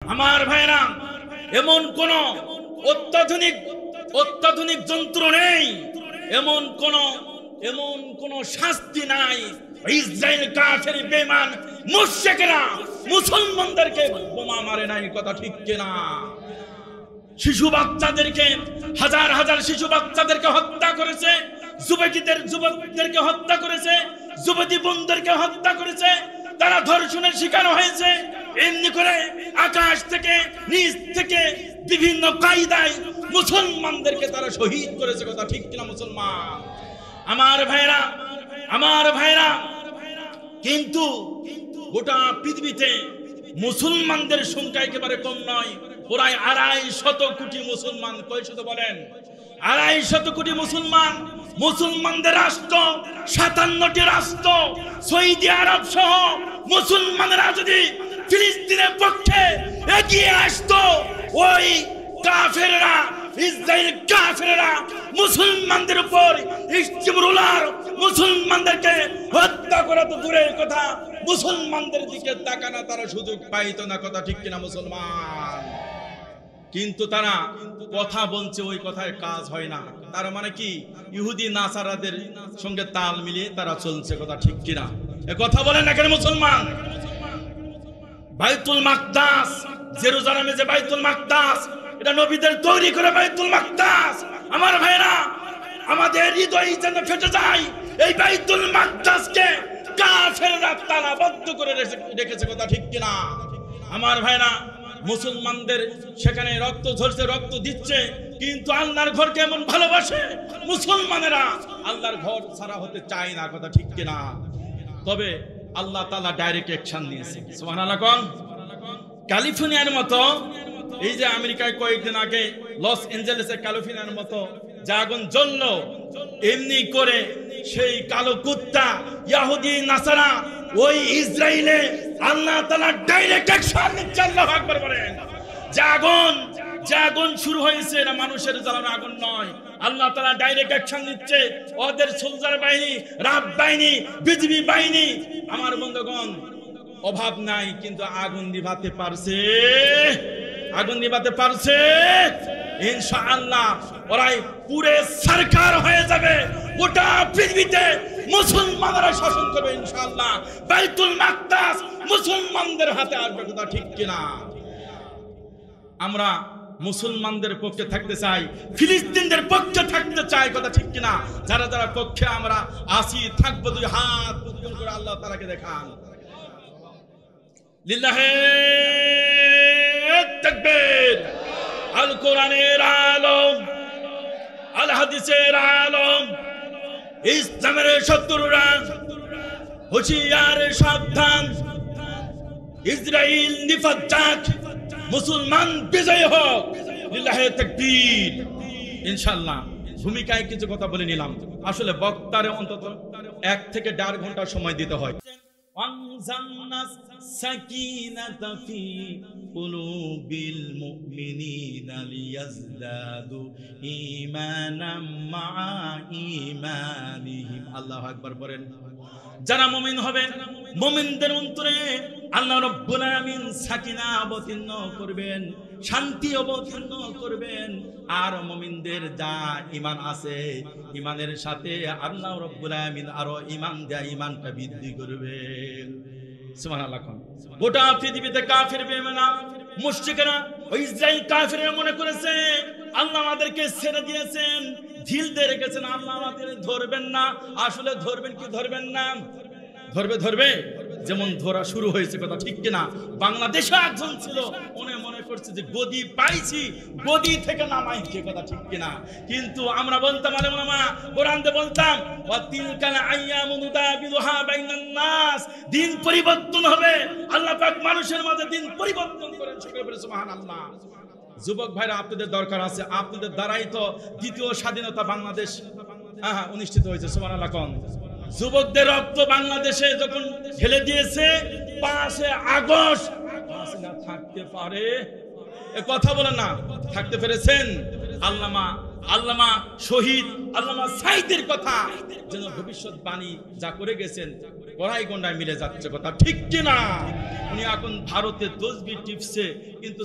আমার ভাইরা, এমন কোন অত্যাধুনিক যন্ত্র নেই, এমন কোন শাস্তি নাই। ইসরায়েল কাফের বেঈমান মুশরিকরা মুসলমানদেরকে বোমা মারে নাই, কথা ঠিক কিনা? শিশু বাচ্চাদেরকে, হাজার হাজার শিশু বাচ্চাদেরকে হত্যা করেছে, যুবকদেরকে হত্যা করেছে, যুবতী বোনদেরকে হত্যা করেছে, তারা ধর্ষণের শিকার হয়েছে। এমনি করে আকাশ থেকে নিচ থেকে বিভিন্ন কায়দায় মুসলমানদেরকে তারা শহীদ করেছে, কথা ঠিক কিনা মুসলমান? আমার ভাইরা, কিন্তু গোটা পৃথিবীতে মুসলমানদের সংখ্যা একেবারে কম নয়, প্রায় 250 কোটি মুসলমান। কয় শত বলেন? 250 কোটি মুসলমান। মুসলমানদের রাষ্ট্র 57টি রাষ্ট্র, সৌদি আরব সহ মুসলমানরা যদি ফিলিস্তিনের পক্ষে এগিয়ে আসতো, ওই কাফেররা, ইসরায়েল কাফেররা মুসলমানদের উপর ইস্তিমরুলার মুসলমানদেরকে হত্যা করা তো দূরের কথা, মুসলমানদের দিকে তাকানো তারা সুযোগ পাইতো না, কথা ঠিক কিনা মুসলমান? কিন্তু তারা কথা বলছে, ওই কথায় কাজ হয় না। তার মানে কি? ইহুদি নাসারাদের সঙ্গে তাল মিলিয়ে তারা চলছে, কথা ঠিক কিনা? এ কথা বলেন না কেন মুসলমান? বাইতুল মাকদাস, জেরুজালেমে যে বাইতুল মাকদাস, এটা নবীদের তৈরি করে বাইতুল মাকদাস। আমার ভাইরা, আমাদের হৃদয় যেন ফেটে যায়। এই বাইতুল মাকদাসকে কাফেররা তালাবদ্ধ করে রেখেছে, কথা ঠিক কিনা? আমার ভাইরা, মুসলমানদের সেখানে রক্ত ঝরছে, রক্ত দিচ্ছে, কিন্তু আল্লাহর ঘরকে এমন ভালোবাসে মুসলমানেরা, আল্লাহর ঘর ছাড়া হতে চায় না, কথা ঠিক কিনা? তবে আল্লাহ তাআলা ডাইরেক্ট অ্যাকশন নিয়েছে, সুবহানাল্লাহ। কোন ক্যালিফোর্নিয়ার মতো, এই যে আমেরিকায় কয়েকদিন আগে লস অ্যাঞ্জেলেসে ক্যালিফোর্নিয়ার মতো যে আগুন জ্বললো, এমনি করে সেই কালো কুত্তা ইহুদি নাসারা ওই ইসরায়েলে আল্লাহ তাআলা ডাইরেক্ট অ্যাকশন নিচ্ছে। আল্লাহু আকবার বলেন। যে আগুন শুরু হয়েছে, এটা মানুষের জ্বালানো আগুন নয়, আল্লাহ তাআলা ডাইরেক্ট অ্যাকশন নিচ্ছে। ওদের সোলজার বাহিনী, রাব বাহিনী, বিজিবি বাহিনী, আমার বন্ধুগণ, অভাব নাই, কিন্তু আগুন নিভাতে পারছে ইনশাআল্লাহ। ওরাই পুরে সরকার হয়ে যাবে, গোটা পৃথিবীতে মুসলমানরা শাসন করবে ইনশাআল্লাহ। বাইতুল মাকদাস মুসলমানদের হাতে আসবে, কথা ঠিক কিনা? আমরা মুসলমানদের পক্ষে থাকতে চাই, ফিলিস্তিনদের পক্ষে থাকতে চাই, কথা ঠিক কিনা? যারা যারা পক্ষে আমরা আসি থাকবো, দুই হাত উত্তোলন করে আল্লাহ তাআলাকে দেখান। লিল্লাহে তাকবীর। আল কোরআনের আলম, আল হাদিসের আলম, ইসলামের শত্রুরা হুঁশিয়ার, সাবধান। ইসরাইল নিপাত যাক, মুসলমান বিজয় হোক। লিল্লাহে তাকবীর। ইনশাআল্লাহ ভূমিকায় কিছু কথা বলে নিলাম। আসলে বক্তারে অন্তত 1 থেকে 1.5 ঘন্টা সময় দিতে হয়। أنزلنا السكينة في قلوب المؤمنين ليزدادوا إيمانا مع إيمانهم। আল্লাহু আকবার বলেন। যারা মুমিন হবে, মুমিনদের অন্তরে আল্লাহ রাব্বুল আলামিন সাকিনা অবতীর্ণ করবেন, শান্তি অবতীর্ণ করবেন। আর মুমিনদের যা ঈমান আছে, ঈমানের সাথে আল্লাহ রাব্বুল আলামিন আরো ঈমান দেয়া, ঈমানটা বৃদ্ধি করবেন। সুবহানাল্লাহ। গোটা পৃথিবীতে কাফির বেঈমান মুশরিকরা, ওই ইসরাইল কাফিররা মনে করেছে আল্লাহ আমাদেরকে ছেড়ে দিয়েছেন, ঢিল দিয়ে রেখেছেন, আল্লাহ আমাদের ধরবেন না। আসলে ধরবেন কি ধরবেন না? ধরবে, যেমন ধরা শুরু হয়েছে, কথা ঠিক কিনা? বাংলাদেশে একজন ছিল, মনে করছে যে গদি পাইছি, গদি থেকে নামাইছে, কথা ঠিক কিনা? কিন্তু আমরা বলতাম, আলেমা কোরআনে বলতাম, ওয়া তিলকাল আইয়ামু নুদাবিলুহা বাইনান নাস। দিন পরিবর্তন হবে, আল্লাহ পাক মানুষের মাঝে দিন পরিবর্তন করেন। সকলে বলে সুবহানাল্লাহ। যুবক ভাইরা, আপনাদের দরকার আছে, আপনাদের দ্বারাই তো দ্বিতীয় স্বাধীনতা বাংলাদেশ অনুষ্ঠিত হয়েছে। সুবহানাল্লাহ। কোন যুবকদের রক্ত বাংলাদেশে যখন ঢেলে দিয়েছে, 5 আগস্ট থাকতে পারে, এ কথা বলে না, থাকতে পেরেছেন? আল্লামা আল্লামা শহীদ আল্লামা সাইদের কথা যেন ভবিষ্যৎবাণী যা করে গেছেন গড়াই গন্ডায় মিলে যাচ্ছে, কথা ঠিক কিনা? উনি এখন ভারতে তসবি টিপছে, কিন্তু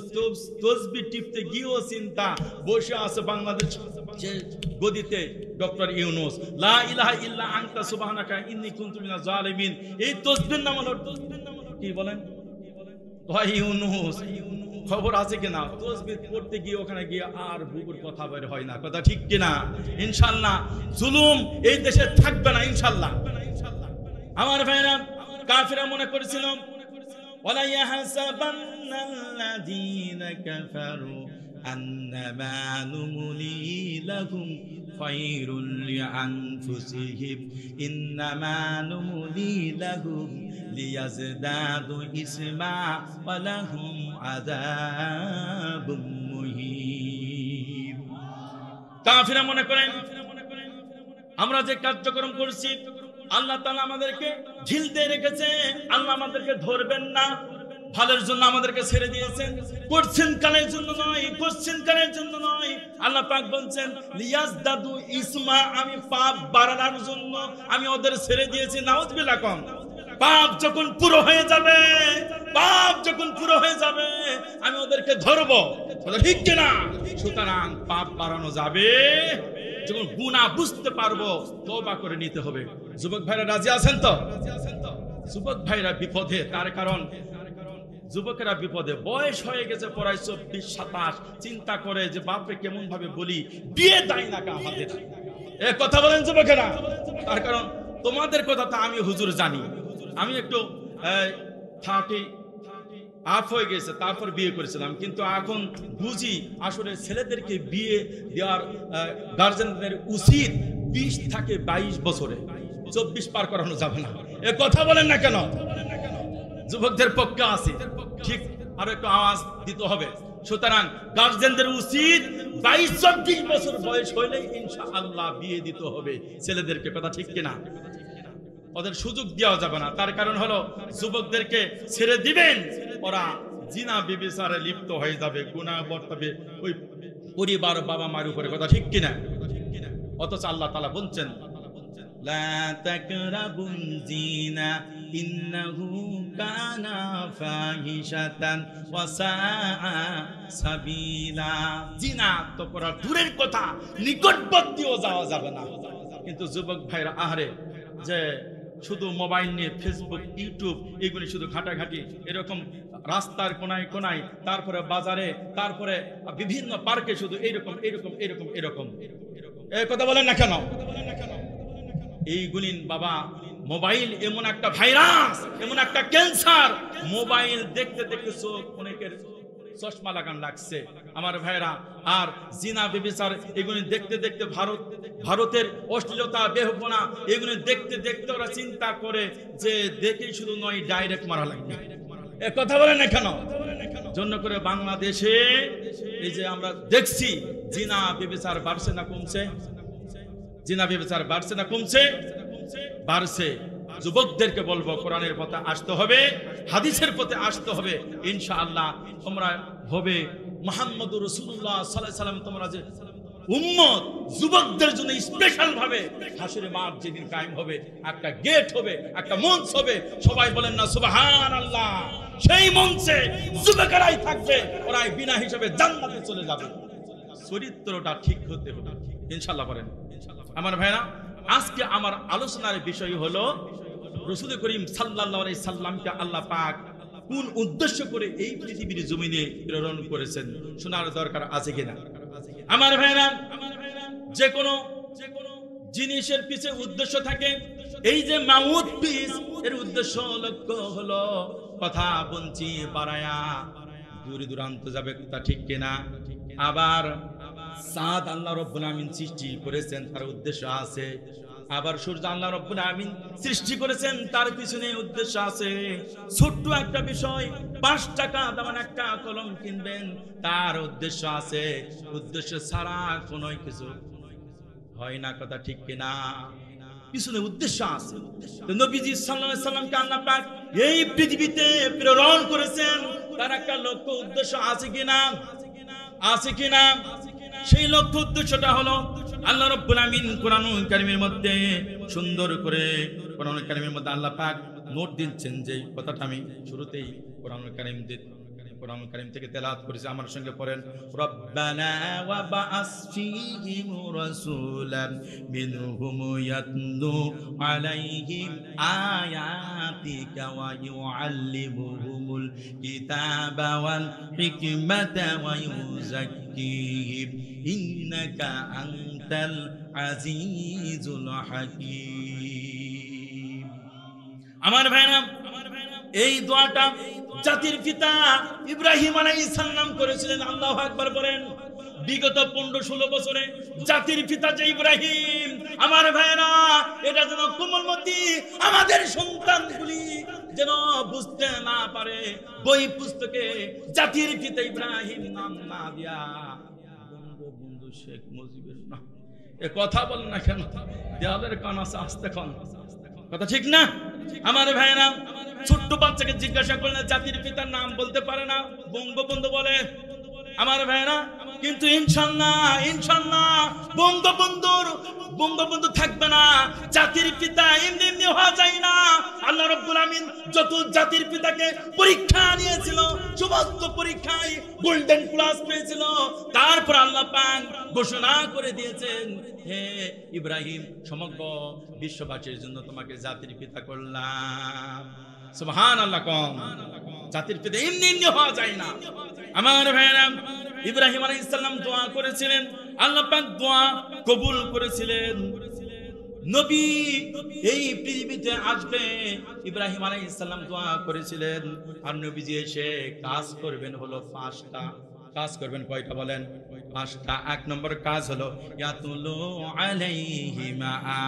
তসবি টিপতে গিয়েও চিন্তা, বসে আছে বাংলাদেশ গদিতে ডক্টর ইউনূস, লা ইলাহা ইল্লা আনতা সুবহানাকা ইন্নী কুনতু মিনাজ জালিমিন। এই তসবির নাম হলো কি বলেন ভাই ইউনূস, খবর আছে কিনা? তসবিহ পড়তে গিয়ে ওখানে গিয়ে আর বুকুর কথা বের হয় না, কথা ঠিক কিনা? ইনশাআল্লাহ জুলুম এই দেশে থাকবে না ইনশাআল্লাহ। আমার ভাইরা, কাফিরা মনে করেছিল ওয়ালা ইয়াহসাবান্নাল্লাযীনা কাফারু আন্নামা নুমলি লাহুম খায়রুল লিআনফুসিহিম ইন্নামা নুমলি লাহুম লিয়াজদাদু ইসমা ওয়া লাহুম আযাবুম মুহিন। কাফিরা মনে করেন আমরা যে কার্যক্রম করছি আল্লাহ তাআলা আমাদেরকে ঢিল দিয়ে রেখেছে, আল্লাহ আমাদেরকে ধরবেন না, ভালোর জন্য আমাদেরকে ছেড়ে দিয়েছেন, করছেন কালের জন্য নয়, করছেন কালের জন্য নয়। আল্লাহ পাক বলছেন লিয়াজদাদু ইসমা, আমি পাপ বাড়ানোর জন্য আমি ওদের ছেড়ে দিয়েছি। নাউযুবিল্লাহ কম। পাপ যখন পুরো হয়ে যাবে, পাপ যখন পুরো হয়ে যাবে আমি ওদেরকে ধরবো, ঠিক কিনা? সুতরাং পাপ বাড়ানো যাবে যখন গুনাহ বুঝতে পারবো, তওবা করে নিতে হবে। যুবক ভাইরা রাজি আছেন তো? যুবক ভাইরা বিপদে, তার কারণ যুবকেরা বিপদে, বয়স হয়ে গেছে প্রায় 24-27, চিন্তা করে যে বাপরে কেমন ভাবে বলি, বিয়ে দেয় না আমাদের। এ কথা বলেন যুবকেরা, তার কারণ তোমাদের কথা তো আমি হুজুর জানি, আমি একটু 30 হয়ে গেছে তারপর বিয়ে করেছিলাম, কিন্তু এখন বুঝি আসলে ছেলেদেরকে বিয়ে দেওয়ার গার্জেনদের উচিত 20 থেকে 22 বছরে, 24 পার করানো যাবে না। এ কথা বলেন না কেন? যুবকদের পক্ষে আছে ঠিক, আরো একটু আওয়াজ দিতে হবে। সুতরাং গার্জেনদের উচিত 22-24 বছর বয়স হইলে ইনশাআল্লাহ বিয়ে দিতে হবে ছেলেদেরকে, কথা ঠিক কিনা? ওদের সুযোগ দেওয়া যাবে না। তার কারণ হলো যুবকদেরকে ছেড়ে দিবেন, ওরা জিনা ব্যভিচারে লিপ্ত হয়ে যাবে, গুনাহ বর্তাবে ওই পরিবার বাবা মার উপরে, কথা ঠিক কিনা? অথচ আল্লাহ তাআলা বলছেন লা তাকরাবুন জিনা ইন্নাহু কানা ফাহিশাতান ওয়া সাআ সাবিলা। জিনা তো করা দূরের কথা, নিকটবর্তীও যাওয়া যাবে না। কিন্তু যুবক ভাইরা আহারে, যে শুধু মোবাইল নিয়ে ফেসবুক ইউটিউব এগুলি শুধু ঘাটাঘাটি, এরকম রাস্তার কোনায় কোনায়, তারপরে বাজারে, তারপরে বিভিন্ন পার্কে শুধু এইরকম এরকম এরকম এরকম, এই কথা বলেন না কেন? এইগুলি বাবা, মোবাইল এমন একটা ভাইরাস, এমন একটা ক্যান্সার, মোবাইল দেখতে দেখতে চোখ অনেকের চশমা লাগান লাগছে আমার ভাইরা। আর জিনা ব্যভিচার এগুলি দেখতে দেখতে ভারতের অশ্লীলতা বেহুপনা এগুলি দেখতে দেখতে ওরা চিন্তা করে যে দেখেই শুধু নয়, ডাইরেক্ট মারা লাগবে। এ কথা বলেন না কেন? জন্য করে বাংলাদেশে এই যে আমরা দেখছি জিনা ব্যভিচার বাড়ছে না কমছে? জিনা ব্যভিচার বাড়ছে না কমছে? বাড়ছে। যুবকদেরকে বলবো কোরআনের পথে আসতে হবে, হাদিসের পথে আসতে হবে। ইনশাআল্লাহ তোমরা হবে মুহাম্মদুর রাসূলুল্লাহ সাল্লাল্লাহু আলাইহি সাল্লাম, তোমরা যে উম্মত, যুবকদের জন্য স্পেশাল ভাবে হাসরের মাঠ যেদিন কায়েম হবে, একটা গেট হবে, একটা মঞ্চ হবে, সবাই বলেন না সুবহানাল্লাহ। সেই মঞ্চে যুবকেরাই থাকবে, ওরাই বিনা হিসাবে জান্নাতে চলে যাবে। চরিত্রটা ঠিক হতে হবে ইনশাআল্লাহ। বলেন আমার ভাইরা, আজকে আমার আলোচনার বিষয় হলো রাসূল করিম সাল্লাল্লাহু আলাইহি সাল্লামকে আল্লাহ পাক কোন উদ্দেশ্য করে এই পৃথিবীর জমিনে প্রেরণ করেছেন, শোনার দরকার আছে কিনা? আমার ভাইরা, যে কোনো জিনিসের পিছে উদ্দেশ্য থাকে। এই যে মাউথ পিস, এর উদ্দেশ্য লক্ষ্য হলো কথা বঞ্চি বাড়ায়া দূরে দূরান্ত যাবে, তা ঠিক কিনা? আবার চাঁদ আল্লাহ রাব্বুল আমিন সৃষ্টি করেছেন, তার উদ্দেশ্য আছে। আবার সূর্য আল্লাহ রাব্বুল আমিন সৃষ্টি করেছেন, তার পিছনে উদ্দেশ্য আছে। ছোট্ট একটা বিষয়, 5 টাকা দামের একটা কলম কিনবেন, তার উদ্দেশ্য আছে। উদ্দেশ্য ছাড়া কোনো কিছু হয় না, কথা ঠিক কিনা? পিছনে উদ্দেশ্য আছে। তো নবীজি সাল্লাল্লাহু আলাইহি সাল্লামকে আল্লাহ পাক এই পৃথিবীতে প্রেরণ করেছেন, তার একটা লক্ষ্য উদ্দেশ্য আছে কিনা? আছে কিনা? সেই লক্ষ্য উদ্দেশ্যটা হলো আল্লাহ রাব্বুল আমিন কোরআনুল কারীমের মধ্যে সুন্দর করে কোরআনুল কারীমের মধ্যে আল্লাহ পাক নোট দিচ্ছেন, যে কথাটা আমি শুরুতেই কোরআনুল কারীম থেকে তেলাওয়াত করেছি, আমার সঙ্গে পড়েন, রব্বানা ওয়া বাআস ফীহিম রাসূলান মিনহুম ইয়াতলু আলাইহিম আয়াতিকা ওয়া ইউআল্লিমুহুমুল কিতাবা ওয়াল হিকমাতা ওয়া ইউযাক্কিহিম ইন্নাকা আনতাল আজিজুল হাকীম। আমার ভাইরা, এই দোয়াটা জাতির পিতা ইব্রাহিম আলাইহিস সালাম করেছিলেন। আল্লাহু আকবার বলেন। বিগত 15-16 বছরে জাতির পিতা যে ইব্রাহিম, আমার ভাইরা, এটা যেন কোমলমতি আমাদের সন্তানগুলি যেন বুঝতে না পারে, বই পুস্তকে জাতির পিতা ইব্রাহিম নাম না দিয়া বঙ্গবন্ধু শেখ মুজিবের নাম। এ কথা বলেন না কেন? দেওয়ালের কান আছে, আস্তে খান, কথা ঠিক না? আমার ভাইরা, ছোট্ট বাচ্চাকে জিজ্ঞাসা করলে জাতির পিতার নাম বলতে পারে না, বঙ্গবন্ধু বলে। আমার ভাইরা, কিন্তু ইনশাআল্লাহ বঙ্গবন্ধু থাকবে না। জাতির পিতা এমনি এমনি হওয়া যায় না। আল্লাহ রাব্বুল আমিন যত জাতির পিতাকে পরীক্ষা নিয়েছিল, সমস্ত পরীক্ষায় গোল্ডেন প্লাস পেয়েছিল। তারপর আল্লাহ পাক ঘোষণা করে দিয়েছেন, হে ইব্রাহিম, সমগ্র বিশ্ববাসীর জন্য তোমাকে জাতির পিতা করলাম। সুবহানাল্লাহ। কম জাতির পিতা এমনি এমনি হওয়া যায় না। আমার ভাইরা, ইব্রাহিম আলাইহিস সালাম দোয়া করেছিলেন, আল্লাহ পাক দোয়া কবুল করেছিলেন। নবী এই পৃথিবীতে আসবে, ইব্রাহিম আলাইহিস সালাম দোয়া করেছিলেন। আর নবীজি এসে কাজ করবেন হলো 5টা। কাজ করবেন কয়টা বলেন? 5টা। 1 নম্বর কাজ হলো ইয়াতুলু আলাইহিম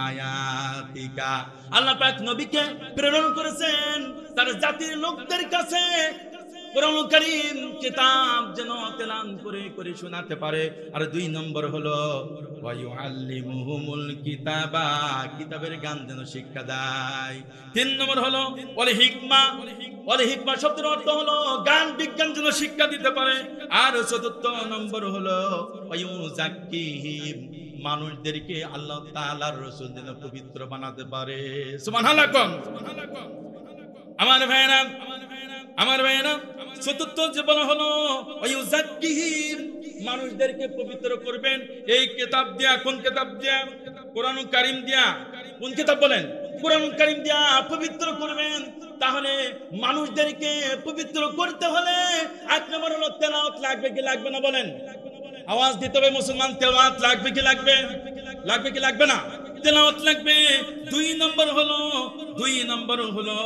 আয়াতিকা। আল্লাহ পাক নবীকে প্রেরণ করেছেন তার জাতির লোকদের কাছে কোরআনুল কারীম কিতাব যেন তেলাওয়াত করে করে শোনাতে পারে। আর 2 নম্বর হলো ওয়া ইউআল্লিমুহুমুল কিতাবা, কিতাবের জ্ঞান যেন শিক্ষা দেয়। 3 নম্বর হলো ওয়াল হিকমা শব্দের অর্থ হলো জ্ঞান বিজ্ঞান যেন শিক্ষা দিতে পারে। আর 4র্থ নম্বর হলো ওয়া ইউযাক্কিহিম, মানুষদেরকে আল্লাহ তাআলার রাসূল যেন পবিত্র বানাতে পারে। সুবহানাল্লাহ। আমার ভাইরা, 4র্থ যে বলা হলো ওয়ায়ুযাক্কিহিম, মানুষদেরকে পবিত্র করবেন এই কিতাব দিয়া। কোন কিতাব দিয়া? কোরআনুল কারীম দিয়া। কোন কিতাব বলেন? কোরআনুল কারীম দিয়া পবিত্র করবেন। তাহলে মানুষদেরকে পবিত্র করতে হলে 1 নম্বর হলো তেলাওয়াত লাগবে কি লাগবে না বলেন? আওয়াজ দিতে হবে মুসলমান, তেলাওয়াত লাগবে কি লাগবে না? তেলাওয়াত লাগবে। 2 নম্বর হলো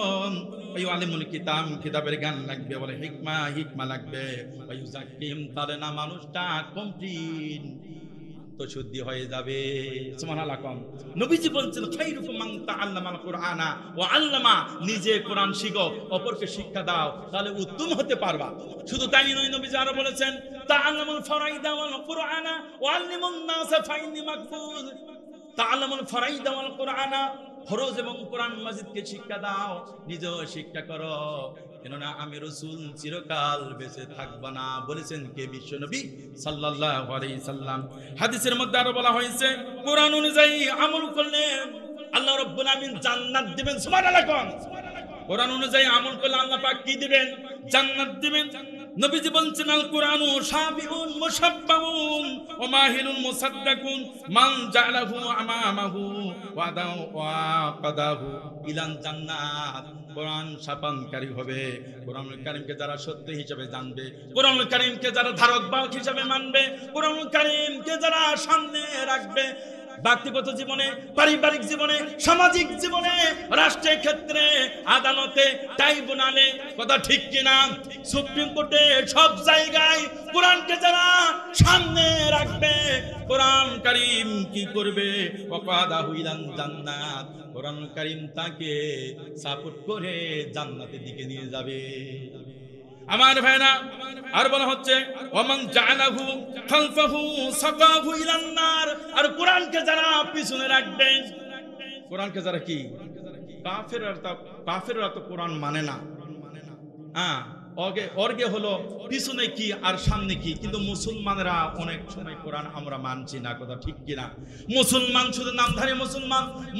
ওই আলিমুল কিতাব, কিতাবের জ্ঞান লাগবে। বলে হিকমা লাগবে। ওই জাকিম, তাহলে না মানুষটা কমপ্লিট তো শুদ্ধি হয়ে যাবে। সুবহানাল্লাহ। নবীজি বলছেন খায়রুকুম মান তাআল্লামাল কুরআনা ওয়া আল্লামা, নিজে কোরআন শিখো, অপরকে শিক্ষা দাও, তাহলে উত্তম হতে পারবা। শুধু তাই নয়, নবীজি আরো বলেছেন তাআল্লামুল ফারাইদা ওয়াল কুরআনা ওয়া আল্লিমুন নাসা ফাইন্নী মাকবুল। তাআল্লামুল ফারাইদা ওয়াল কুরআনা, ফরজ এবং কোরআন মাজিদকে শিক্ষা দাও, নিজেও শিক্ষা করো, কেননা আমি রাসূল চিরকাল বেঁচে থাকব না। বলেছেন কে? বিশ্ব নবী সাল্লাল্লাহু আলাইহি সাল্লাম। হাদিসের মধ্যে আরো বলা হয়েছে কোরআন অনুযায়ী আমল করলে আল্লাহ রাব্বুল আমিন জান্নাত দিবেন। সুবহানাল্লাহ। কোরআন অনুযায়ী আমল করলে আল্লাহ পাক কি দিবেন? জান্নাত দিবেন। নবীজি বলছেন আল কুরআনু শাবিউন মুশাব্বাউন ওয়া মাহিলুন মুসাদ্দাকুন মান জাআলাহু আমামাহু ওয়া দাউ ওয়া কাদাহু ইলান জান্নাত। কোরআন শাপানকারী হবে। কোরআনুল কারীমকে যারা সত্য হিসেবে জানবে, কোরআনুল কারীমকে যারা ধারক বাহক হিসেবে মানবে, কোরআনুল কারীমকে যারা সামনে রাখবে, ব্যক্তিগত জীবনে, পারিবারিক জীবনে, সামাজিক জীবনে, রাষ্ট্রের ক্ষেত্রে, আদালতে, ট্রাইব্যুনালে, কথা ঠিক কিনা, সুপ্রিম কোর্টে, সব জায়গায় কোরআনকে যারা সামনে রাখবে, কোরআন কারীম কি করবে? ওয়াকাদাহু ইলান জান্নাত, কোরআন কারীম তাকে সাপোর্ট করে জান্নাতের দিকে নিয়ে যাবে। আমার ভাইরা, আর বলা হচ্ছে ওমান জাআলাহু খালফাহু সাকাহু ইলান নার, আর কোরআনকে যারা পিছনে রাখবে, কোরআনকে যারা কি? কাফেররা তো কোরআন মানে না। অর্গে হলো পিছনে কি আর সামনে কি, কিন্তু মুসলমানেরা অনেক সময় কোরআন আমরা মানছি না, কথা ঠিক কিনা? মুসলমান শুধু নামধারী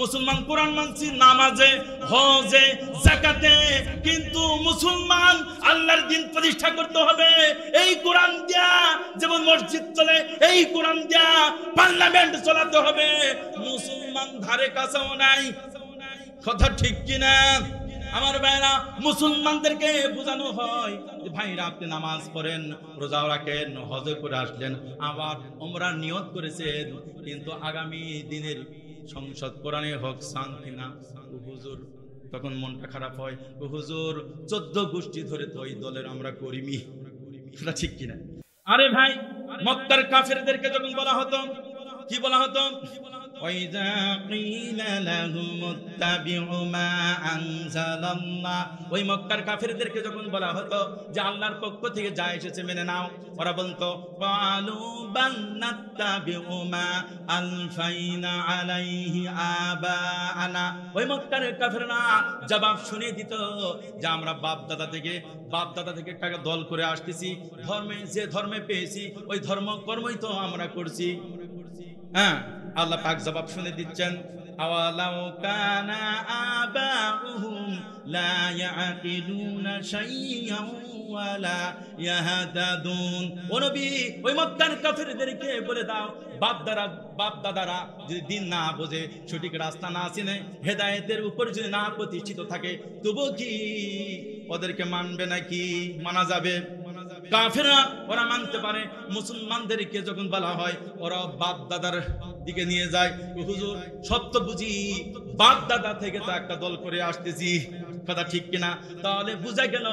মুসলমান কোরআন মানছি নামাজে, হজে, যাকাতে, কিন্তু মুসলমান আল্লাহর দ্বীন প্রতিষ্ঠা করতে হবে। এই কোরআন দিয়া যেমন মসজিদ চলে, এই কোরআন দিয়া পার্লামেন্ট চালাতে হবে। মুসলমান ধারে কাছেও নাই, কথা ঠিক কিনা? আমার ভাইরা, মুসলমানদেরকে বোঝানো হয় যে ভাইরা আপনি নামাজ পড়েন, রোজা রাখেন, হজ করে আসলেন, আবার ওমরা নিয়ত করেছেন, কিন্তু আগামী দিনের সংসদ কোরআনে হোক শান্তি না। হুজুর তখন মনটা খারাপ হয়, হুজুর 14 গোষ্ঠী ধরে তো ওই দলের আমরা করিমি, এটা ঠিক কিনা? আরে ভাই, মক্কার কাফেরদেরকে যখন বলা হতো, কি বলা হতো? وَإِذَا قِيلَ لَهُمُ اتَّبِعُوا مَا أَنزَلَ اللَّهُ, ওই মক্কার কাফেরদেরকে যখন বলা হতো যে আল্লাহর পক্ষ থেকে যা এসেছে মেনে নাও, ওরা বলতো قَالُوا بَلْ نَتَّبِعُ مَا أَلْفَيْنَا عَلَيْهِ آبَاءَنَا, ওই মক্কার কাফেররা জবাব শুনে দিত যে আমরা বাপ দাদা থেকে টাকা দল করে আসতেছি, যে ধর্মে পেয়েছি ওই ধর্ম কর্মই তো আমরা করছি। হ্যাঁ, আল্লাহ পাক জবাব শুনে দিচ্ছেন, আওয়ালাউ কানা আবাউহুম লা ইয়াকিলুনা শাইআন ওয়ালা ইয়াহতাদুন। ও নবী, ওই মক্কার কাফেরদেরকে বলে দাও, বাপ দাদারা যদি দিন না বোঝে, সঠিক রাস্তা না চিনে, হেদায়েতের উপর যদি না প্রতিষ্ঠিত থাকে, তবু কি ওদেরকে মানবে নাকি? মানা যাবে? কাফেররা ওরা মানতে পারে। মুসলমানদেরকে যখন বলা হয়, ওরা বাপ দাদার দিকে নিয়ে যায়, হুজুর সত্য বুঝি বাপ দাদা থেকে তো একটা দল করে আসতেছি, কথা ঠিক কিনা? তাহলে বুঝা গেল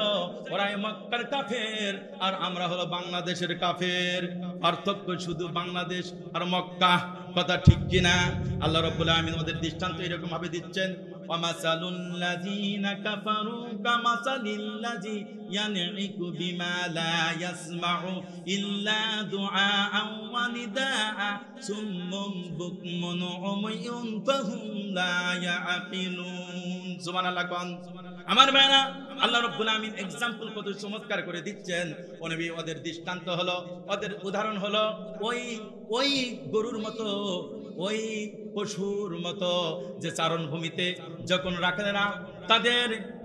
ওরা মক্কার কাফের আর আমরা হলো বাংলাদেশের কাফের। পার্থক্য শুধু বাংলাদেশ আর মক্কা, কথা ঠিক কিনা? আল্লাহ রাব্বুল আলামিন আমাদের দৃষ্টান্ত এরকম ভাবে দিচ্ছেন, وَمَثَلُ الَّذِينَ كَفَرُوا كَمَثَلِ الَّذِي يَنْعِقُ بِمَا لَا يَسْمَعُ إِلَّا دُعَاءً وَنِدَاءً صُمٌّ بُكْمٌ عُمْيٌ فَهُمْ لَا يَعْقِلُونَ। সুবহানাল্লাহ। আমার ভাইরা, আল্লাহ রাব্বুল আলামিন एग्जांपल কত চমৎকার করে দিচ্ছেন। নবী ওদের দৃষ্টান্ত হলো, ওদের উদাহরণ হলো ওই গরুর মতো, ওই পশুর মতো যে চারণভূমিতে যখন রাখে না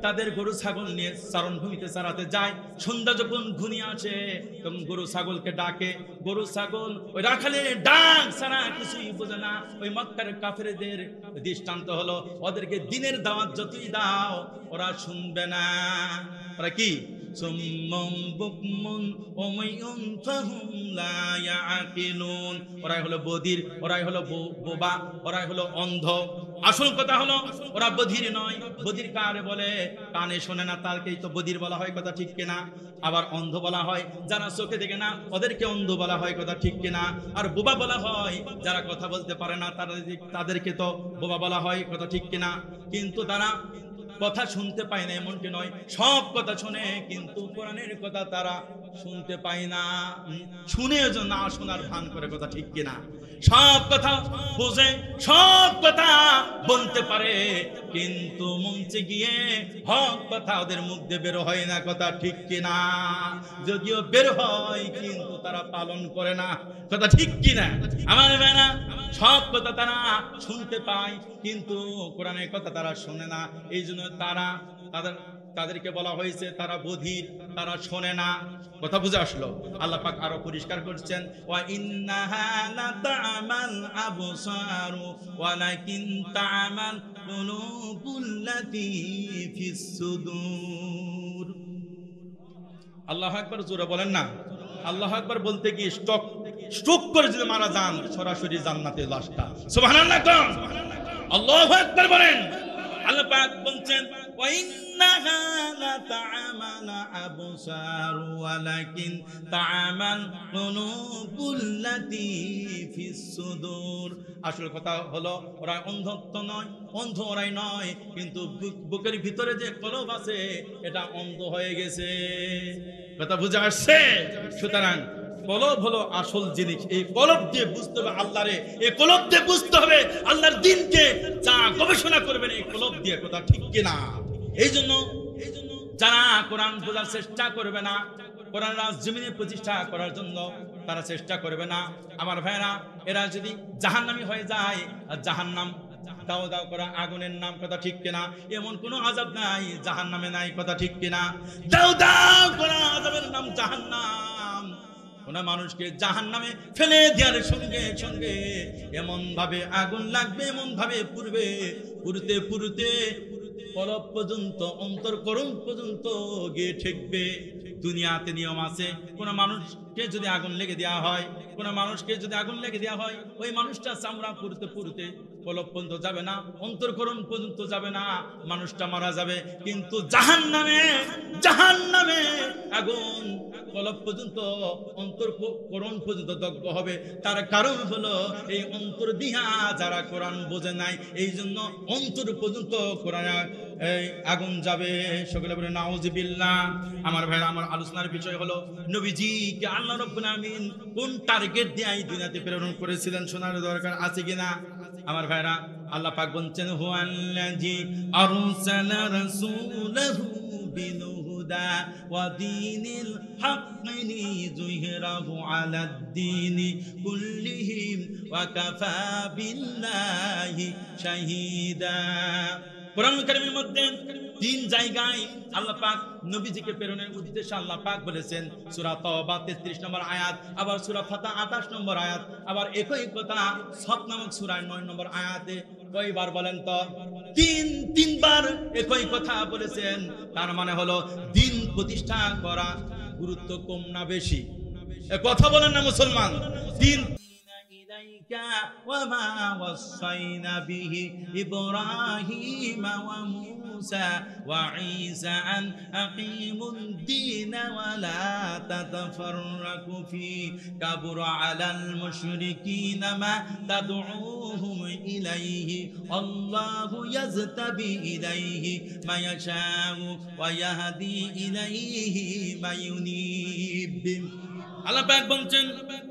তাদের গরু ছাগল নিয়ে চারণভূমিতে চড়াতে যায়, সন্ধ্যা যখন ঘনিয়ে আসে তখন গরু ছাগলকে ডাকে, গরু ছাগল ওই রাখালের ডাক ছাড়া কিছুই বোঝে না। ওই মক্কার কাফেরদের দৃষ্টান্ত হলো, ওদেরকে দিনের দাওয়াত যতই দাও ওরা শুনবে না। ওরা কি? সুম্মুম বুকমুন উমাইয়ুন ফাহুম লা ইয়াকিলুন। ওরাই হলো বধির, ওরাই হলো বোবা, ওরাই হলো অন্ধ। আসল কথা হলো ওরা বধির নয়। বধির কারে বলে? কানে শোনে না তারকেই তো বধির বলা হয়, কথা ঠিক কিনা? আবার অন্ধ বলা হয় যারা চোখে দেখে না, ওদেরকে অন্ধ বলা হয়, কথা ঠিক কিনা? আর বোবা বলা হয় যারা কথা বলতে পারে না, তাদেরকে তো বোবা বলা হয়, কথা ঠিক কিনা? কিন্তু তারা কথা শুনতে পায় না এমনটি নয়, সব কথা শুনে, কিন্তু কোরআনের কথা তারা শুনতে পায় না, শুনে না শোনার ভান করে, কথা ঠিক কিনা? সব কথা বোঝে, সব কথা বলতে পারে, কিন্তু মঞ্চে গিয়ে হক কথা ওদের মুখ দিয়ে বের হয় না, কথা ঠিক কিনা? যদিও বের হয় কিন্তু তারা পালন করে না, কথা ঠিক কিনা? আমার ভাইরা, সব কথা তারা শুনতে পায় কিন্তু কোরআনের কথা তারা শোনে না। এই জন্য তাদেরকে বলা হয়েছে তারা বধির, তারা শোনে না। কথা বুঝে আসলো? আল্লাহ পাক আরো পরিষ্কার করছেন, ওয়া ইন্নাহা লাতা'মাল আবসারু ওয়ালাকিন তা'মাল কুলুবুল্লাতী ফিস সুদূর। আল্লাহু আকবার, জোরে বলেন না। আল্লাহু আকবার বলতে গিয়ে স্ট্রোক করে যদি মারা যান, সরাসরি জান্নাতে লাশটা। সুবহানাল্লাহ। আল্লাহু আকবার বলেন। আল্লাহ পাক বলছেন, ওয়া ইন্নাহা লাতা'মাল আবসারু ওয়ালাকিন তা'মাল কুলুবুল্লাতী ফিস সুদূর। আসল কথা হলো ওরা অন্ধত্ব নয়, অন্ধ ওরাই নয়, কিন্তু বুকের ভিতরে যে কলব আছে এটা অন্ধ হয়ে গেছে। কথা বুঝে আসছে? সুতরাং কলব হলো আসল জিনিস। এই কলব দিয়ে বুঝতে হবে আল্লাহরে, এই কলব দিয়ে বুঝতে হবে আল্লাহর দ্বীনকে। যা গবেষণা করবেন এই কলব দিয়ে, কথা ঠিক কিনা? এই জন্য যারা কোরআন বোঝার চেষ্টা করবে না, কোরআন জমিনে প্রতিষ্ঠা করার জন্য তারা চেষ্টা করবে না, আমার ভাইরা এরা যদি জাহান্নামী হয়ে যায়, আর জাহান্নাম দাও দাও করা আগুনের নাম, কথা ঠিক কিনা? এমন কোন আযাব নাই জাহান্নামে নাই, কথা ঠিক কিনা? দাও দাও করা আযাবের নাম জাহান্নাম। কোন মানুষকে জাহান্নামে ফেলে দেওয়ার সঙ্গে সঙ্গে এমন ভাবে আগুন লাগবে, এমন ভাবে পুড়বে, পুড়তে পুড়তে কলব পর্যন্ত, অন্তরকরণ পর্যন্ত গিয়ে ঠেকবে। দুনিয়াতে নিয়ম আছে, কোন মানুষকে যদি আগুন লেগে দেওয়া হয়, কোন মানুষকে যদি আগুন লেগে দেওয়া হয়, ওই মানুষটা চামড়া পুড়তে পুড়তে কলব পর্যন্ত যাবে না, অন্তরকরণ পর্যন্ত যাবে না, মানুষটা মারা যাবে। কিন্তু জাহান্নামে আগুন কলব পর্যন্ত, অন্তরকরণ পর্যন্ত দগ্ধ হবে। তার কারণ হলো এই অন্তর দিয়া যারা কোরআন বোঝে নাই, এই জন্য অন্তর পর্যন্ত কোরআন এই আগুন যাবে। সকলে বলে নাউযুবিল্লাহ। আমার ভাইরা, আমার আলোচনার বিষয় হলো নবীজিকে আল্লাহ রাব্বুল আমিন কোন টার্গেট দিয়ে এই দুনিয়াতে প্রেরণ করেছিলেন, শোনার দরকার আছে কিনা? আমার ভাইরা, আল্লাহ পাক বলছেন হুয়াল্লাযী আরসালা রাসূলাহু বিল হুদা ওয়া দীনিল হাক্কি লিযুহরাহু আলাদ-দীনি কুল্লিহি ওয়া কাফা বিল্লাহি শাহীদা। কোরআন কারীমের মধ্যে 3 জায়গায় আল্লাহ পাক নবীজিকে প্রেরণের উদ্দেশ্যে আল্লাহ পাক বলেছেন। সূরা তাওবা 33 নম্বর আয়াত, আবার সূরা ফাতহ 28 নম্বর আয়াত, আবার একই কথা সফ নামক সূরা 9 নম্বর আয়াতে কয়বার বলেন তো? তিনবার একই কথা বলেছেন। তার মানে হলো দিন প্রতিষ্ঠা করা গুরুত্ব কম না বেশি? কথা বলেন না মুসলমান? দিন وما وصينا به إبراهيم وموسى وعيسى أن أقيموا الدين ولا تتفرقوا فيه كبر على المشركين ما تدعوهم إليه الله يجتبي إليه ما يشاء ويهدي إليه ما ينيب। আল্লাহ পাক বলছেন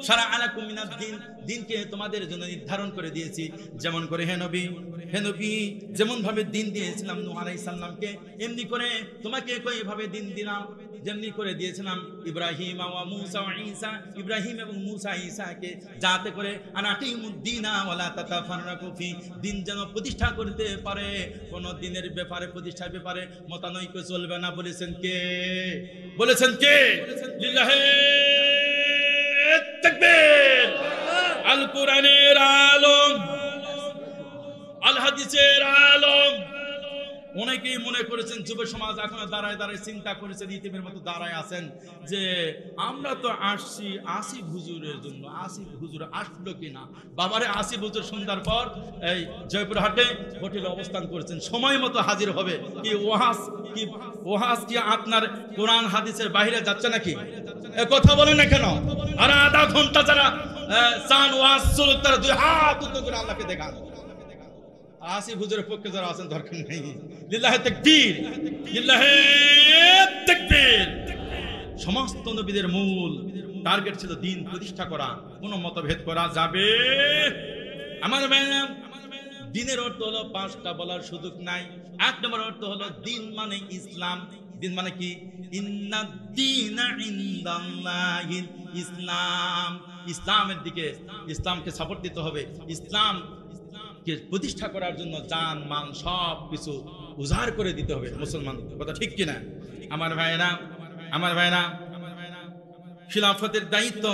শারা আলাকুম মিনাদ দ্বীন, দ্বীনকে তোমাদের জন্য নির্ধারণ করে দিয়েছি। যেমন করে হে নবী যেমন ভাবে দ্বীন দিয়েছিলাম নূহ আলাইহিস সালামকে, এমনি করে তোমাকে একইভাবে দ্বীন দিলাম যেমনি করে দিয়েছিলাম ইব্রাহিম ওয়া মূসা ওয়া ঈসা, ইব্রাহিম এবং মূসা ঈসাকে, যাতে করে আনাকিমুদ্দিনা ওয়ালা তাতাফাররাকু ফি, দ্বীন যেন প্রতিষ্ঠা করতে পারে, কোন দ্বীনের ব্যাপারে, প্রতিষ্ঠার ব্যাপারে মতানৈক্য চলবে না। বলেছেন কে? লিল্লাহি তাকবীর। আল কোরআনের আলম, আল হাদিসের আলম। অনেকেই মনে করেছেন, যুব সমাজ এখনো দাঁড়ায় দাঁড়ায় চিন্তা করেছেন, ইতিমের মতো দাঁড়ায় আছেন যে আমরা তো আসছি আসিফ হুজুরের জন্য, আসিফ হুজুর আসলো কিনা। বাবারে, আসিফ হুজুর সন্ধ্যার পর এই জয়পুরহাটে হোটেলে অবস্থান করেছেন, সময় মতো হাজির হবে। কি ওয়াজ কি আপনার কোরআন হাদিসের বাইরে যাচ্ছে নাকি? কথা বলেন না কেন? আর আধা ঘন্টা যারা চান ওয়াজ শুরু, তারা 2 হাত উঁচু করে আল্লাহকে দেখান। আসিফ হুজুরের পক্ষে যারা আছেন দরকার নেই। লিল্লাহি তাকবীর, লিল্লাহি তাকবীর। সমস্ত নবীদের মূল টার্গেট ছিল দ্বীন প্রতিষ্ঠা করা, কোনো মতভেদ করা যাবে। আমার ভাইরা, দ্বীনের অর্থ হলো 5টা বলার সুযোগ নাই। 1 নম্বর অর্থ হলো দ্বীন মানে ইসলাম। দ্বীন মানে কি? ইন্নাদ-দীনা ইনদাল্লাহিল ইসলাম। ইসলামের দিকে, ইসলামকে সাপোর্ট দিতে হবে। ইসলামকে প্রতিষ্ঠা করার জন্য জান মান সব কিছু উজাড় করে দিতে হবে মুসলমান। কথা ঠিক কিনা? আমার ভাইরা, খিলাফতের দায়িত্ব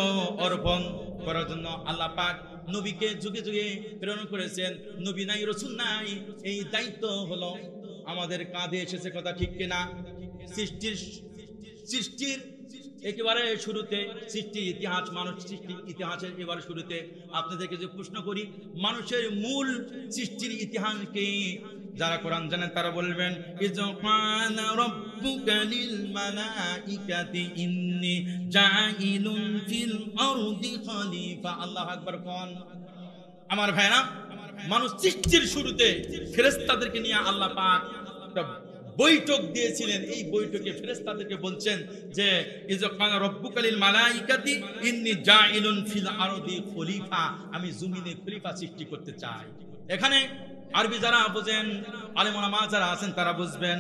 অর্পণ করার জন্য আল্লাহ পাক নবীকে যুগে যুগে প্রেরণ করেছেন। নবী নাই, রাসূল নাই, এই দায়িত্ব হলো আমাদের কাঁধে এসেছে। কথা ঠিক কিনা? সৃষ্টির একেবারে শুরুতে, সৃষ্টির ইতিহাস, মানুষ সৃষ্টির ইতিহাসের একেবারে শুরুতে আপনাদেরকে যে প্রশ্ন করি, মানুষের মূল সৃষ্টির ইতিহাস কি? যারা কোরআন জানেন তারা বলবেন, ইযকানা রাব্বুকা লিল মালাইকাতি ইন্নী জাইলুন ফিল আরদি খলিফা। আল্লাহু আকবার কোন। আমার ভাইরা, মানুষ সৃষ্টির শুরুতে ফেরেশতাদেরকে নিয়ে আল্লাহ পাক বৈঠক দিয়েছিলেন। এই বৈঠকে ফেরেশতাদেরকে বলছেন যে ইযকানা রাব্বুকা লিল মালাইকাতি ইন্নী জাইলুন ফিল আরদি খলিফা, আমি জমিনে খলিফা সৃষ্টি করতে চাই। এখানে আরবি যারা বুঝেন, আলেম ওলামা যারা আছেন তারা বুঝবেন,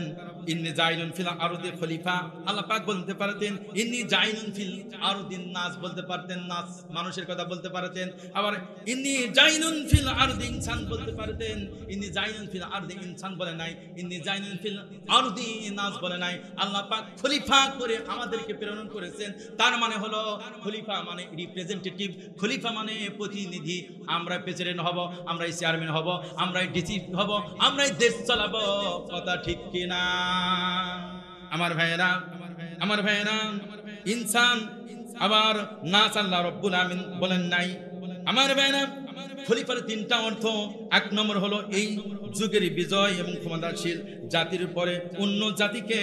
ইন্নী জাইলুন ফিল আরদি খলিফা, আল্লাহ পাক বলতে পারতেন ইন্নী জাইলুন ফিল আরদিন নাস, বলতে পারতেন নাস মানুষের কথা বলতে পারতেন, আবার ইন্নী জাইলুন ফিল আরদি ইনসান বলতে পারতেন। ইন্নী জাইলুন ফিল আরদি ইনসান বলে নাই, ইন্নী জাইলুন ফিল আরদি নাস বলে নাই। আল্লাহ পাক খলিফা করে আমাদেরকে প্রেরণ করেছেন, তার মানে হলো খলিফা মানে রিপ্রেজেন্টেটিভ, খলিফা মানে প্রতিনিধি। আমরা প্রেসিডেন্ট হব, আমরাই চেয়ারম্যান হব, আমরাই ডিসি হব, আমরাই দেশ চালাবো, কথা ঠিক কিনা আমার ভাইয়েরা? আমার ভাইয়েরা, ইনসান আবার নাস আল্লাহ রাব্বুল আমিন বলেন নাই। আমার ভাইয়েরা, খলিফার তিনটা অর্থ। এক নম্বর হলো এই যুগের বিজয় এবং ক্ষমতাশীল জাতির উপরে অন্য জাতিকে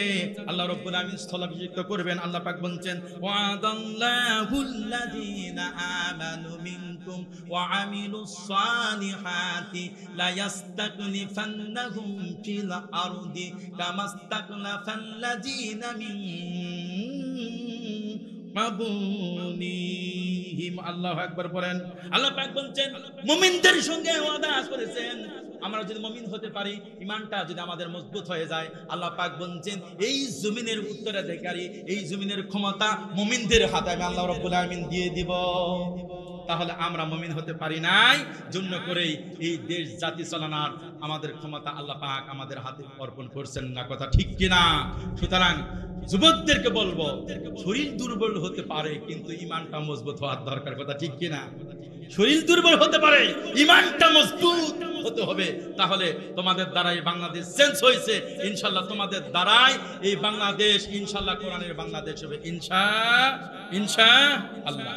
আল্লাহ রাব্বুল আমিন স্থলাভিষিক্ত করবেন। আল্লাহ পাক বলছেন ওয়াদাল্লাহুল্লাযীনা আমানু মিনকুম ওয়া আমিলুস সালিহাতি লা ইয়াস্তাকলিফান্নাহুম ফিল আরদি কামাস্তাকলাফাল্লাযীনা মিন মাবুনিহিম। আল্লাহু আকবার বলেন। আল্লাহ পাক বলছেন মুমিনদের সঙ্গে ওয়াদা করেছেন, আমরা যদি মুমিন হতে পারি, ঈমানটা যদি আমাদের মজবুত হয়ে যায়, আল্লাহ পাক বলছেন এই জমিনের উত্তরাধিকারী, এই জমিনের ক্ষমতা মুমিনদের হাতে আমি আল্লাহ রাব্বুল আমিন দিয়ে দিব। তাহলে আমরা মুমিন হতে পারি নাই, জন্য করেই এই দেশ জাতি চালানোর আমাদের ক্ষমতা আল্লাহ পাক আমাদের হাতে অর্পণ করছেন না, কথা ঠিক কিনা? সুতরাং যুবকদেরকে বলবো, শরীর দুর্বল হতে পারে কিন্তু ঈমানটা মজবুত হওয়ার দরকার, কথা ঠিক কিনা? শরীর দুর্বল হতে পারে, ঈমানটা মজবুত হতে হবে। তাহলে তোমাদের দ্বারাই বাংলাদেশ চেঞ্জ হয়েছে, ইনশাআল্লাহ তোমাদের দ্বারাই এই বাংলাদেশ ইনশাআল্লাহ কোরআনের বাংলাদেশ হবে ইনশাআল্লাহ।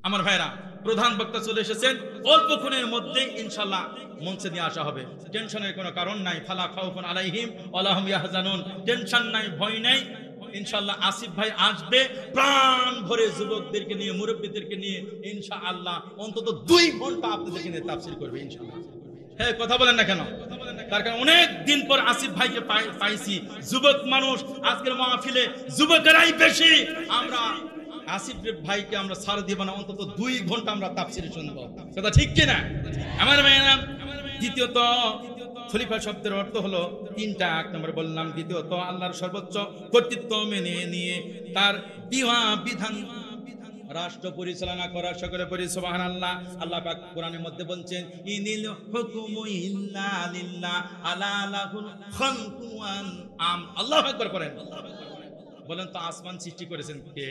আমার ভাইরা, প্রধান বক্তা চলে এসেছেন, অল্পক্ষণের মধ্যে ইনশাআল্লাহ মঞ্চে নিয়ে আসা হবে। টেনশনের কোনো কারণ নাই, ফালা খাউফুন আলাইহিম ওয়ালা হুম ইয়াহজানুন, টেনশন নাই, ভয় নাই। ইনশাআল্লাহ আসিফ ভাই আসবে প্রাণ ভরে যুবকদেরকে নিয়ে, মুরব্বীদেরকে নিয়ে ইনশাআল্লাহ অন্তত 2 ঘন্টা আপনাদেরকে নিয়ে তাফসীর করবে ইনশাআল্লাহ। হ্যাঁ, কথা বলেন না কেন? তার কারণ অনেক দিন পর আসিফ ভাইকে পাইছি, যুবক মানুষ, আজকের মাহফিলে যুবকেরাই বেশি। আমরা আসিফ ভাইকে আমরা ছাড় দিব না, অন্তত 2 ঘন্টা আমরা তাফসীর শুনবো, কথা ঠিক কিনা আমার ভাইরা? দ্বিতীয়ত, খলিফা শব্দের অর্থ হলো 3টা। এক নম্বর বললাম। দ্বিতীয়ত, আল্লাহর সর্বোচ্চ কর্তৃত্ব মেনে নিয়ে তার বিধান রাষ্ট্র পরিচালনা করা। সকলে পড়ি সুবহানাল্লাহ। আল্লাহ পাক কোরআনের মধ্যে বলছেন ইনিল হুকুমু ইল্লা লিল্লাহ আলা লাহুল খালকু ওয়াল আমর। আল্লাহু আকবার করেন। বলেন তো, আসমান সৃষ্টি করেছেন কে?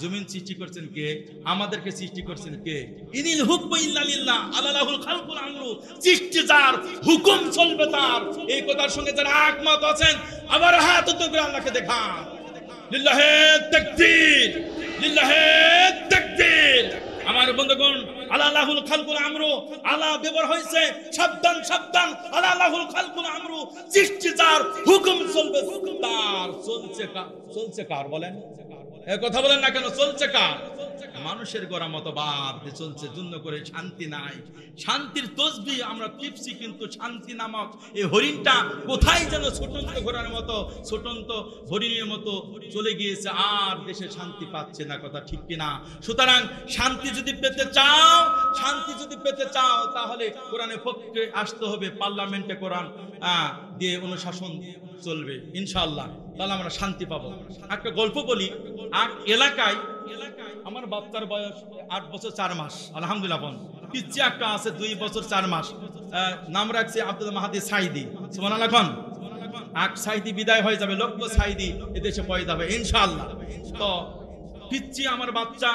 জমিন সৃষ্টি করেছেন কে? আমাদেরকে সৃষ্টি করেছেন কে? ইনিল হুকমু ইল্লা লিল্লাহ আলা লাহুল খালকুল আমরু, সৃষ্টি যার, হুকুম চলবে তার। এই কথার সঙ্গে যারা একমত আছেন আবার হাত উত্তোলন করে আল্লাহকে দেখান। লিল্লাহি তাকবীর, লিল্লাহি তাকবীর। আমার বন্ধুগণ, আলা লাহুল খালকুল আমরু, আলা ব্যবহার হয়েছে, সাবধান সাবধান। আলা লাহুল খালকুল আমরু, সৃষ্টি যার, হুকুম চলবে তার। চলছে কার বলেন? কথা বলেন না কেন? চলছে কার? মানুষের গড়া মতবাদ চলছে, জন্য করে শান্তি নাই। শান্তির তসবিহ আমরা টিপছি, কিন্তু শান্তি নামক এই হরিণটা কোথায় যেন ছোটন্ত ঘোড়ার মতো, ছোটন্ত হরিণের মতো চলে গিয়েছে, আর দেশে শান্তি পাচ্ছে না, কথা ঠিক কিনা? সুতরাং শান্তি যদি পেতে চাও, শান্তি যদি পেতে চাও, তাহলে কোরআনের পক্ষে আসতে হবে। পার্লামেন্টে কোরআন দিয়ে অনুশাসন চলবে ইনশাআল্লাহ, তাহলে আমরা শান্তি পাবো। একটা গল্প বলি। এলাকায় আমার বাচ্চার বয়স 8 বছর 4 মাস, আলহামদুলিল্লাহ। পিচ্ছি একটা আছে 2 বছর 4 মাস, নাম রাখছে আব্দুল মাহাদি সাইদি। সুবহানাল্লাহ। এখন এক সাইদি বিদায় হয়ে যাবে, লক্ষ সাইদি এদেশে পয়দা হবে ইনশাআল্লাহ। তো পিচ্ছি আমার বাচ্চা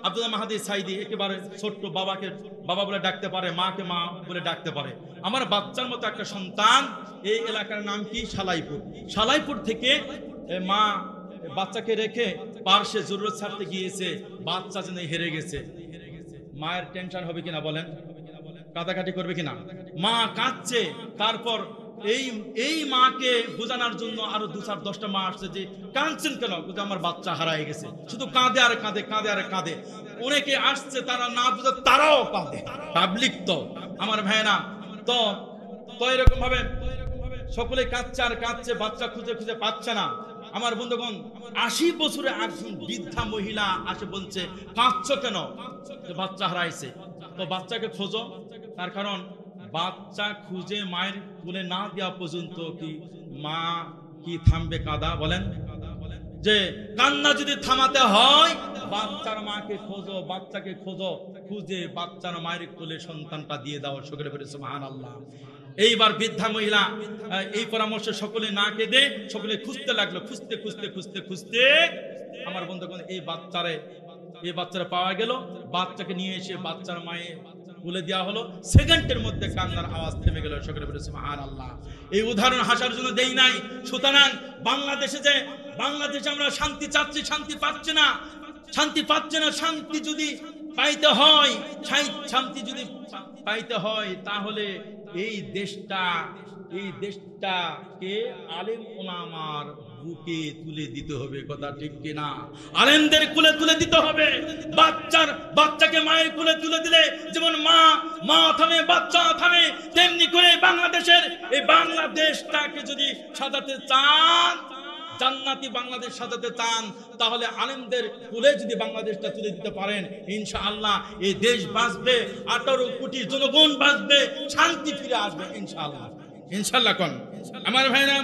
আব্দুল মাহাদি সাইদি একেবারে ছোট্ট, বাবাকে বাবা বলে ডাকতে পারে, মাকে মা বলে ডাকতে পারে। আমার বাচ্চার মতো একটা সন্তান। এই এলাকার নাম কি? সালাইপুর। সালাইপুর থেকে মা বাচ্চাকে রেখে পার্শ্বে জরুরত ছাড়তে গিয়েছে, বাচ্চা যেন হেরে গেছে। মায়ের টেনশন হবে কিনা বলেন? কাটাকাটি করবে কিনা? মা কাঁদছে। তারপর এই মাকে বোঝানোর জন্য আরো 2-4-10টা মা আসছে যে কাঁদছেন কেন? আমার বাচ্চা হারাই গেছে। শুধু কাঁদে আর কাঁদে, কাঁদে আর কাঁদে। অনেকে আসছে, তারা না বুঝে তারাও কাঁদে। পাবলিক তো আমার ভাইনা, তো এরকম ভাবে সকলে কাঁদছে আর কাঁদছে, বাচ্চা খুঁজে খুঁজে পাচ্ছে না। আমার বন্ধুগণ, 80 বছরে একজন বৃদ্ধা মহিলা আসে, বলছে কাঁদছো কেন? বাচ্চা হারাইছে। তো বাচ্চাকে খোঁজো, তার কারণ বাচ্চা খুঁজে মায়ের কোলে না দেওয়া পর্যন্ত কি মা কি থামবে কাঁদা? বলেন, যে কান্না যদি থামাতে হয় বাচ্চার মাকে খোঁজো, বাচ্চাকে খোঁজো, খুঁজে বাচ্চার মায়ের কোলে সন্তানটা দিয়ে দাও। সকলে বলে সুবহানাল্লাহ। এইবার বৃদ্ধা মহিলা এই পরামর্শ সকলে না কেঁদে সকলে খুঁজতে লাগলো। খুঁজতে খুঁজতে খুঁজতে খুঁজতে আমার বন্ধুগণ এই বাচ্চারা পাওয়া গেল। বাচ্চাকে নিয়ে এসে বাচ্চার মায়ে বলে দেওয়া হলো। সেকেন্ডের মধ্যে কান্নার আওয়াজ থেমে গেল। সকলে বলে সুবহানাল্লাহ। এই উদাহরণ হাসার জন্য দেই নাই। সুতরাং বাংলাদেশে আমরা শান্তি চাচ্ছি, শান্তি পাচ্ছি না। শান্তি যদি পাইতে হয় তাহলে এই দেশটাকে আলেম ওলামার বুকে তুলে দিতে হবে। কথা ঠিক কিনা? আলেমদের কোলে তুলে দিতে হবে। বাচ্চাকে মায়ের কোলে তুলে দিলে যেমন মা থামে, বাচ্চা থামে, তেমনি করে এই বাংলাদেশটাকে যদি সাজাতে চান, জান্নাতি বাংলাদেশ সাজাতে চান, তাহলে আলেমদের কোলে যদি বাংলাদেশটা তুলে দিতে পারেন, ইনশাআল্লাহ এই দেশ বাঁচবে, 18 কোটি জনগণ বাঁচবে, শান্তি ফিরে আসবে ইনশাআল্লাহ। কোন আমার ভাইরা,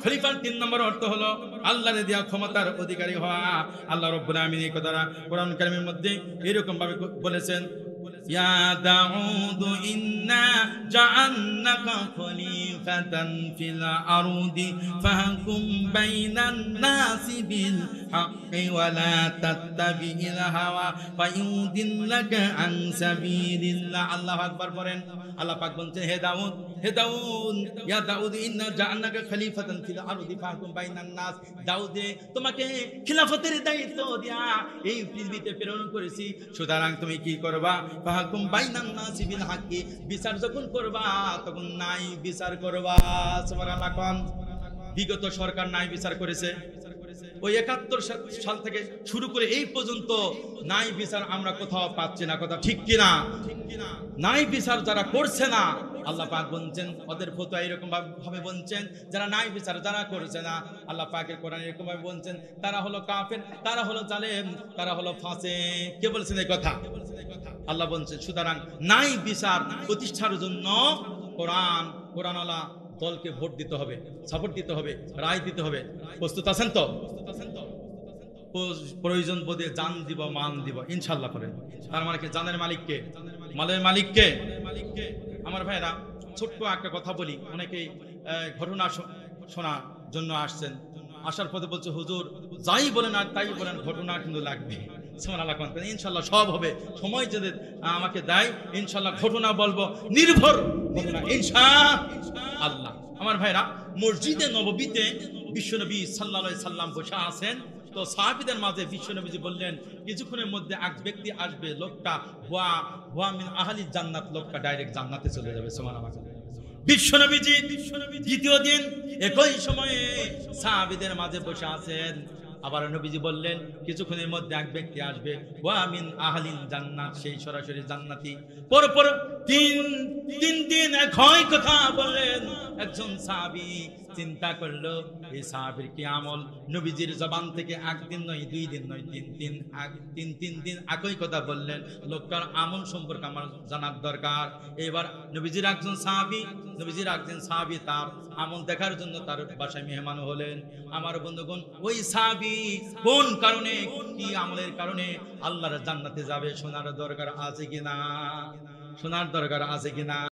খলিফার 3 নম্বর অর্থ হলো আল্লাহর দেয়া ক্ষমতার অধিকারী হওয়া। আল্লাহ রাব্বুল আমিন এই কথাটা কোরআন কারীমের মধ্যে এরকম ভাবে বলেছেন, ইয়া দাউদ ইন্না জাআলনাকা খলিফাতান ফিল আরদি ফাহকুম বাইনান নাসি বিল হাক্কি ওয়া লা তাত্তাবিল হাওয়া ফায়ুদিল্লাকা আন সাবিলিল্লাহ। আল্লাহু আকবার বলেন। আল্লাহ পাক বলছেন, হে দাউদ ইয়া দাউদ ইন্না জাআলনাকা খলিফাতান ফিল আরদি ফাহকুম বাইনান নাস। দাউদে, তোমাকে খিলাফতের দায়িত্ব দিয়া এই পৃথিবীতে প্রেরণ করেছি। সুতরাং তুমি কি করবা? ফাহকুম বাইনান নাসি বিল হাক্কি, বিচার যখন করবা তখন ন্যায় বিচার করবা। সুবহানাল্লাহ। কোন বিগত সরকার ন্যায় বিচার করেছে? ওই 71 সাল থেকে শুরু করে এই পর্যন্ত ন্যায় বিচার আমরা কোথাও পাচ্ছি না। কথা ঠিক কিনা? ন্যায় বিচার যারা করছে না, আল্লাহ পাক বলছেন, ওদের ফতোয়া এরকম ভাবে বলছেন, যারা ন্যায় বিচার যারা করছে না, আল্লাহ পাকের কোরআন এরকম ভাবে বলছেন, তারা হলো কাফের, তারা হলো জালেম, তারা হলো ফাসিক। কে বলছেন এই কথা? আল্লাহ বলছেন। সুতরাং ন্যায় বিচার প্রতিষ্ঠার জন্য কোরআনওয়ালা দলকে ভোট দিতে হবে, সাপোর্ট দিতে হবে, রায় দিতে হবে। প্রস্তুত আছেন তো? প্রয়োজন বোধে জান দিব, মান দিব ইনশাআল্লাহ করেন। তার মানে কি? জানের মালিককে, মালের মালিককে। আমার ভাইরা, ছোট্ট একটা কথা বলি। অনেকেই ঘটনা শোনার জন্য আসছেন, আসার পথে বলছে, হুজুর যাই বলেন আর তাই বলেন, ঘটনা কিন্তু লাগবে। ইনশাল্লাহ সব হবে। সময় যদি আমাকে দেয় ইনশাল্লাহ ঘটনা বলবো, নির্ভর ঘটনা ইনশাআল্লাহ। আমার ভাইরা, মসজিদে নববীতে বিশ্বনবী সাল্লাল্লাহু আলাইহি সাল্লাম বসে আছেন। তো সাহাবীদের মাঝে বিশ্বনবীজি বললেন, কিছুক্ষণের মধ্যে এক ব্যক্তি আসবে, লোকটা হুয়া মিন আহলি জান্নাত, লোকটা ডাইরেক্ট জান্নাতে চলে যাবে। সুবহানাল্লাহ। বিশ্বনবীজি দ্বিতীয় দিন একই সময়ে সাহাবীদের মাঝে বসে আছেন। আবার নবীজি বললেন, কিছুক্ষণের মধ্যে এক ব্যক্তি আসবে, ওয়া মিন আহলিল জান্নাত, সেই সরাসরি জান্নাতি। পরপর তিন দিন একই কথা বললেন। একজন সাহাবী চিন্তা করলো, এই সাহাবীর কি আমল? নবীজির জবান থেকে একদিন নয়, 2 দিন নয়, 3 দিন একই কথা বললেন। লোকটার আমল সম্পর্কে আমার জানার দরকার। এবার নবীজির একজন সাহাবী তার আমল দেখার জন্য তার বাসায় মেহমান হলেন। আমার বন্ধুগণ, ওই সাহাবী কোন কারণে, কি আমলের কারণে আল্লাহর জান্নাতে যাবে, শোনার দরকার আছে কিনা?